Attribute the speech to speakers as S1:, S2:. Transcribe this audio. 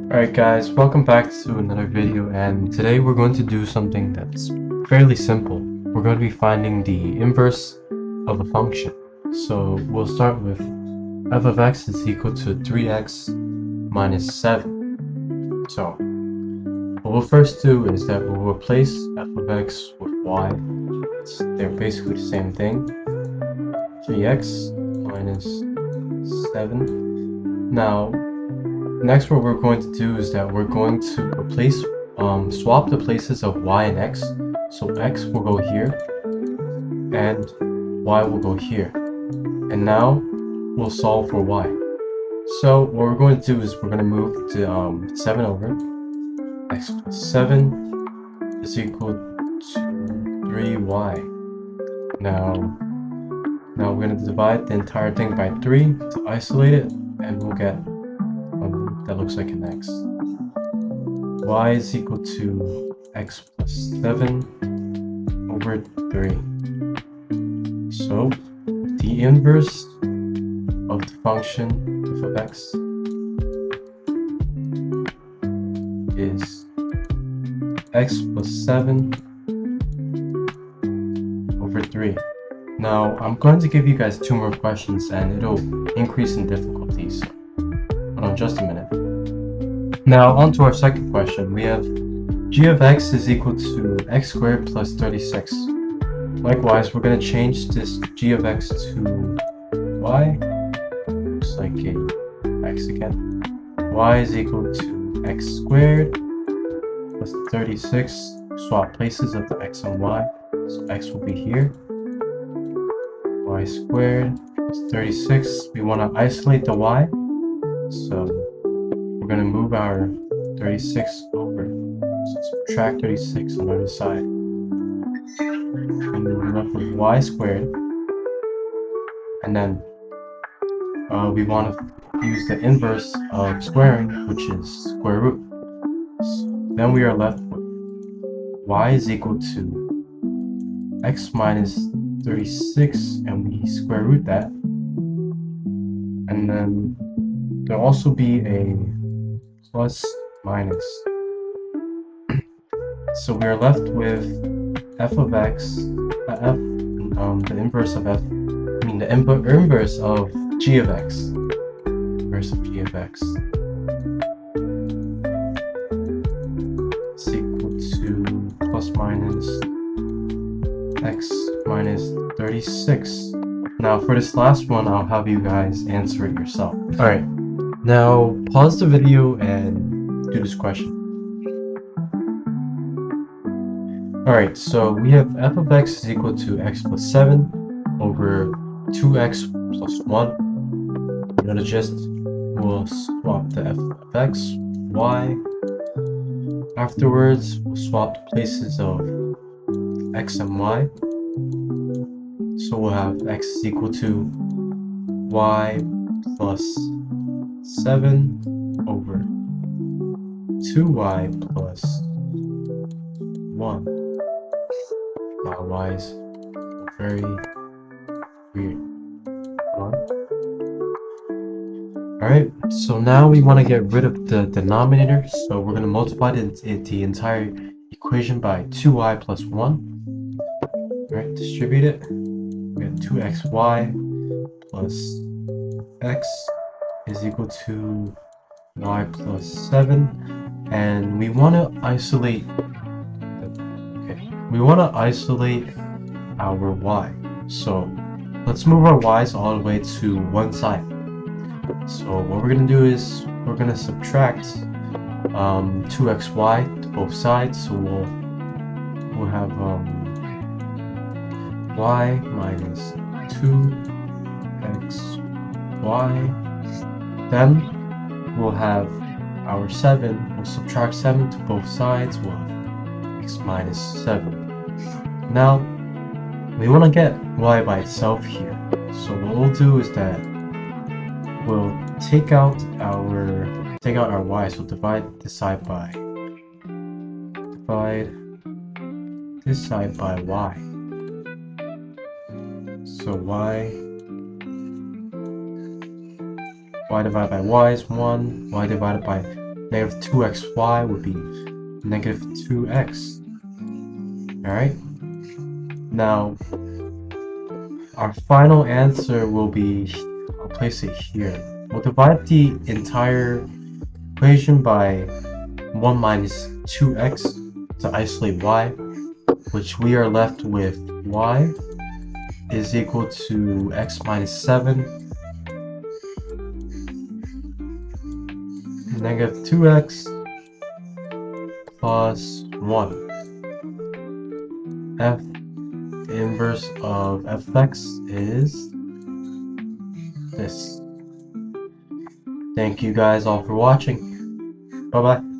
S1: Alright guys, welcome back to another video, and today we're going to do something that's fairly simple. We're going to be finding the inverse of a function. So we'll start with f of x is equal to 3x minus 7. So what we'll first do is that we'll replace f of x with y. They're basically the same thing. 3x minus 7. Now next, what we're going to do is that we're going to replace, swap the places of y and x. So x will go here, and y will go here. And now we'll solve for y. So what we're going to do is we're going to move the 7 over. X plus 7 is equal to 3y. Now we're going to divide the entire thing by 3 to isolate it, and we'll get that looks like an x. Y is equal to x plus 7 over 3. So the inverse of the function f of x is x plus 7 over 3. Now I'm going to give you guys 2 more questions and it'll increase in difficulty. So hold on just a minute. Now on to our second question. We have g of x is equal to x squared plus 36. Likewise, we're going to change this g of x to y. Looks like a x again. Y is equal to x squared plus 36. Swap places of the x and y. So x will be here. Y squared plus 36. We want to isolate the y. So we're going to move our 36 over. So subtract 36 on the other side. And we're left with y squared. And then we want to use the inverse of squaring, which is square root. So then we are left with y is equal to x minus 36, and we square root that. And then there'll also be a plus minus. So we are left with f of x, the inverse of the inverse of g of x. Inverse of g of x is equal to plus minus x minus 36. Now for this last one, I'll have you guys answer it yourself. Alright, now pause the video and do this question. Alright, so we have f of x is equal to x plus 7 over 2x plus 1. You know the gist. We'll swap the f of x, y. Afterwards, we'll swap the places of x and y. So we'll have x is equal to y plus 7 over 2y plus 1. Wow, y is very weird. Alright, so now we want to get rid of the denominator, so we're going to multiply the entire equation by 2y plus 1. Alright, distribute it. We have 2xy plus x is equal to y plus 7, and we want to isolate our y. So let's move our y's all the way to one side. So what we're going to do is we're going to subtract 2xy to both sides. So we'll have y minus 2xy. Then we'll have our 7. We'll subtract 7 to both sides. We'll have x minus 7. Now we want to get y by itself here. So what we'll do is that we'll take out our y. So divide this side by y. So y divided by y is 1. Y divided by Negative 2xy would be negative 2x. Alright? Now, our final answer will be, I'll place it here. We'll divide the entire equation by 1 minus 2x to isolate y, which we are left with y is equal to x minus 7 negative 2x plus 1. F inverse of fx is this. Thank you guys all for watching. Bye bye.